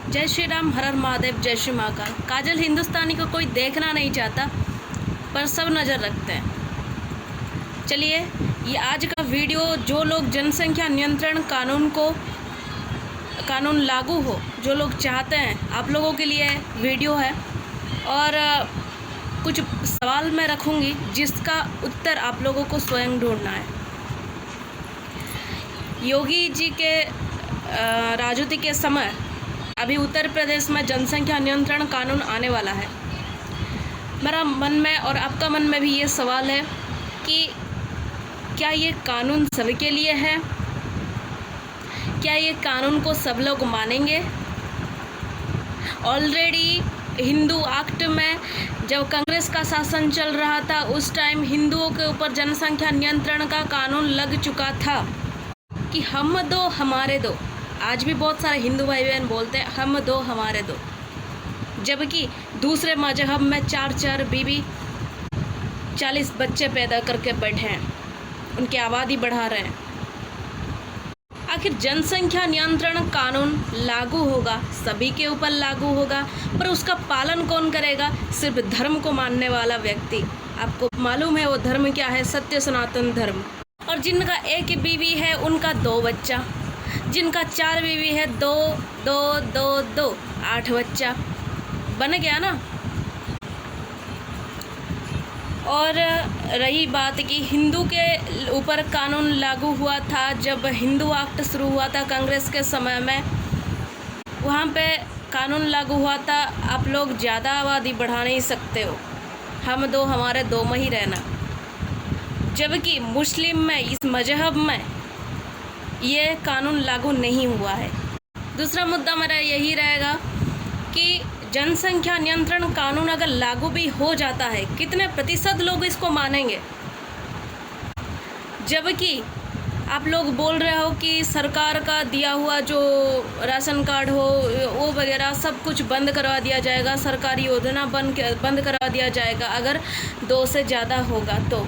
जय श्री राम, हर हर महादेव, जय श्री महाकाल। काजल हिंदुस्तानी को कोई देखना नहीं चाहता, पर सब नज़र रखते हैं। चलिए, ये आज का वीडियो जो लोग जनसंख्या नियंत्रण कानून लागू हो, जो लोग चाहते हैं, आप लोगों के लिए वीडियो है। और कुछ सवाल मैं रखूँगी जिसका उत्तर आप लोगों को स्वयं ढूंढना है। योगी जी के राजनीति के समय अभी उत्तर प्रदेश में जनसंख्या नियंत्रण कानून आने वाला है। मेरा मन में और आपका मन में भी ये सवाल है कि क्या ये कानून सबके लिए है? क्या ये कानून को सब लोग मानेंगे? ऑलरेडी हिंदू एक्ट में जब कांग्रेस का शासन चल रहा था, उस टाइम हिंदुओं के ऊपर जनसंख्या नियंत्रण का कानून लग चुका था कि हम दो हमारे दो। आज भी बहुत सारे हिंदू भाई बहन बोलते हैं हम दो हमारे दो, जबकि दूसरे मजहब में 4 बीवी 40 बच्चे पैदा करके बैठे हैं, उनकी आबादी बढ़ा रहे हैं। आखिर जनसंख्या नियंत्रण कानून लागू होगा, सभी के ऊपर लागू होगा, पर उसका पालन कौन करेगा? सिर्फ धर्म को मानने वाला व्यक्ति। आपको मालूम है वो धर्म क्या है? सत्य सनातन धर्म। और जिनका एक बीवी है उनका 2 बच्चा, जिनका 4 बीवी है 2 2 2 2 8 बच्चा बन गया ना। और रही बात कि हिंदू के ऊपर कानून लागू हुआ था, जब हिंदू एक्ट शुरू हुआ था कांग्रेस के समय में, वहाँ पे कानून लागू हुआ था आप लोग ज़्यादा आबादी बढ़ा नहीं सकते हो, हम दो हमारे दो में ही रहना। जबकि मुस्लिम में, इस मजहब में ये कानून लागू नहीं हुआ है। दूसरा मुद्दा मेरा यही रहेगा कि जनसंख्या नियंत्रण कानून अगर लागू भी हो जाता है, कितने प्रतिशत लोग इसको मानेंगे? जबकि आप लोग बोल रहे हो कि सरकार का दिया हुआ जो राशन कार्ड हो वो वगैरह सब कुछ बंद करवा दिया जाएगा, सरकारी योजना बंद करवा दिया जाएगा अगर 2 से ज़्यादा होगा तो।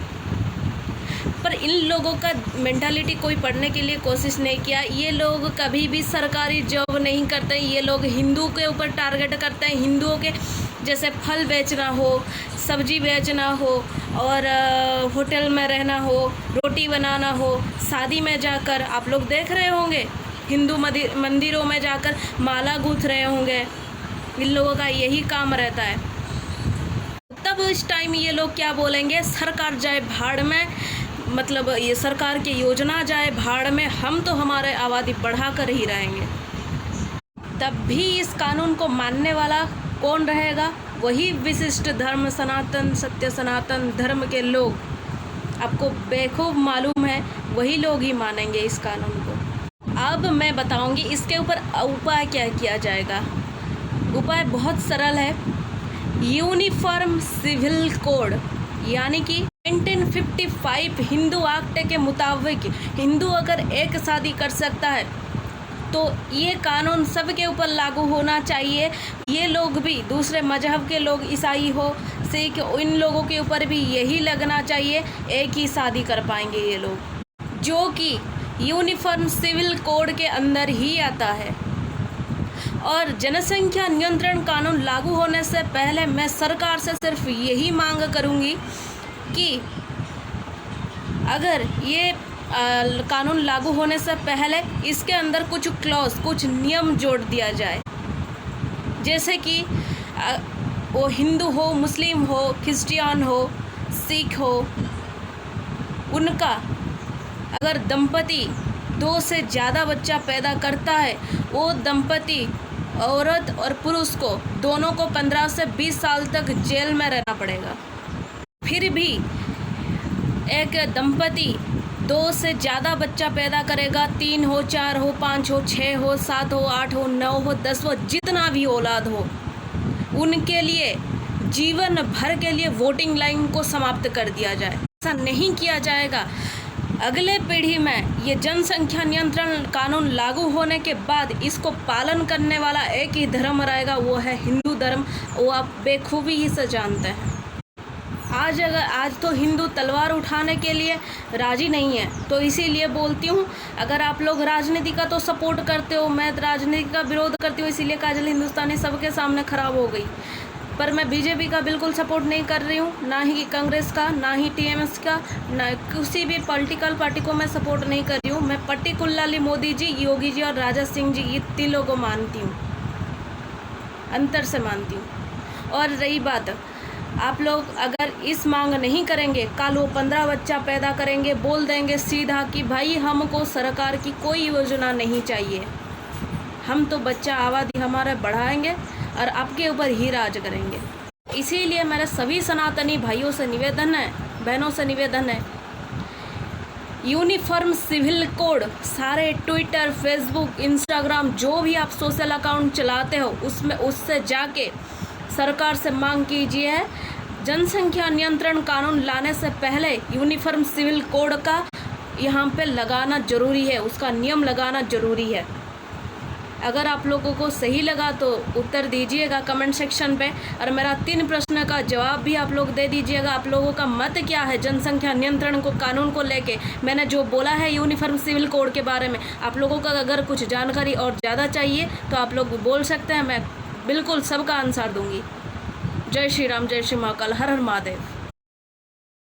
पर इन लोगों का मेंटालिटी कोई पढ़ने के लिए कोशिश नहीं किया। ये लोग कभी भी सरकारी जॉब नहीं करते। ये लोग हिंदू के ऊपर टारगेट करते हैं। हिंदुओं के जैसे फल बेचना हो, सब्जी बेचना हो, और होटल में रहना हो, रोटी बनाना हो, शादी में जाकर आप लोग देख रहे होंगे हिंदू मंदिरों में जाकर माला गूंथ रहे होंगे। इन लोगों का यही काम रहता है। तब इस टाइम ये लोग क्या बोलेंगे? सरकार जाए भाड़ में, मतलब ये सरकार की योजना जाए भाड़ में, हम तो हमारे आबादी बढ़ा कर ही रहेंगे। तब भी इस कानून को मानने वाला कौन रहेगा? वही विशिष्ट धर्म, सनातन, सत्य सनातन धर्म के लोग। आपको बेखूब मालूम है, वही लोग ही मानेंगे इस कानून को। अब मैं बताऊंगी इसके ऊपर उपाय क्या किया जाएगा। उपाय बहुत सरल है। यूनिफॉर्म सिविल कोड, यानी कि 1955 हिंदू एक्ट के मुताबिक हिंदू अगर एक शादी कर सकता है तो ये कानून सबके ऊपर लागू होना चाहिए। ये लोग भी, दूसरे मजहब के लोग, ईसाई हो, सिख, इन लोगों के ऊपर भी यही लगना चाहिए, एक ही शादी कर पाएंगे ये लोग, जो कि यूनिफॉर्म सिविल कोड के अंदर ही आता है। और जनसंख्या नियंत्रण कानून लागू होने से पहले मैं सरकार से सिर्फ यही मांग करूंगी कि अगर ये कानून लागू होने से पहले इसके अंदर कुछ क्लॉज, कुछ नियम जोड़ दिया जाए, जैसे कि वो हिंदू हो, मुस्लिम हो, क्रिश्चियन हो, सिख हो, उनका अगर दंपति 2 से ज़्यादा बच्चा पैदा करता है, वो दंपति, औरत और पुरुष को, दोनों को 15 से 20 साल तक जेल में रहना पड़ेगा। फिर भी एक दंपति 2 से ज़्यादा बच्चा पैदा करेगा, 3 हो, 4 हो, 5 हो, 6 हो, 7 हो, 8 हो, 9 हो, 10 हो, जितना भी औलाद हो, उनके लिए जीवन भर के लिए वोटिंग लाइन को समाप्त कर दिया जाए। ऐसा नहीं किया जाएगा, अगले पीढ़ी में ये जनसंख्या नियंत्रण कानून लागू होने के बाद इसको पालन करने वाला एक ही धर्म रहेगा, वो है हिंदू धर्म। वो आप बेखूबी ही से जानते हैं। आज तो हिंदू तलवार उठाने के लिए राजी नहीं है। तो इसीलिए बोलती हूँ, अगर आप लोग राजनीति का तो सपोर्ट करते हो, मैं राजनीति का विरोध करती हूँ, इसीलिए काजल हिंदुस्तानी सबके सामने खराब हो गई। पर मैं बीजेपी का बिल्कुल सपोर्ट नहीं कर रही हूँ, ना ही कांग्रेस का, ना ही टीएमएस का, ना किसी भी पॉलिटिकल पार्टी को मैं सपोर्ट नहीं कर रही हूँ। मैं पर्टिकुलरली मोदी जी, योगी जी और राजा सिंह जी, ये तीनों को मानती हूँ, अंतर से मानती हूँ। और रही बात, आप लोग अगर इस मांग नहीं करेंगे, कल वो 15 बच्चा पैदा करेंगे, बोल देंगे सीधा कि भाई हमको सरकार की कोई योजना नहीं चाहिए, हम तो बच्चा आबादी हमारा बढ़ाएंगे और आपके ऊपर ही राज करेंगे। इसीलिए मेरे सभी सनातनी भाइयों से निवेदन है, बहनों से निवेदन है, यूनिफॉर्म सिविल कोड सारे ट्विटर, फेसबुक, इंस्टाग्राम, जो भी आप सोशल अकाउंट चलाते हो उससे जाके सरकार से मांग कीजिए, जनसंख्या नियंत्रण कानून लाने से पहले यूनिफॉर्म सिविल कोड का यहाँ पे लगाना ज़रूरी है, उसका नियम लगाना ज़रूरी है। अगर आप लोगों को सही लगा तो उत्तर दीजिएगा कमेंट सेक्शन पे, और मेरा 3 प्रश्न का जवाब भी आप लोग दे दीजिएगा। आप लोगों का मत क्या है जनसंख्या नियंत्रण को कानून को लेके, मैंने जो बोला है यूनिफॉर्म सिविल कोड के बारे में। आप लोगों का अगर कुछ जानकारी और ज़्यादा चाहिए तो आप लोग बोल सकते हैं, मैं बिल्कुल सबका आंसर दूंगी। जय श्री राम, जय श्री महाकाल, हर हर महादेव।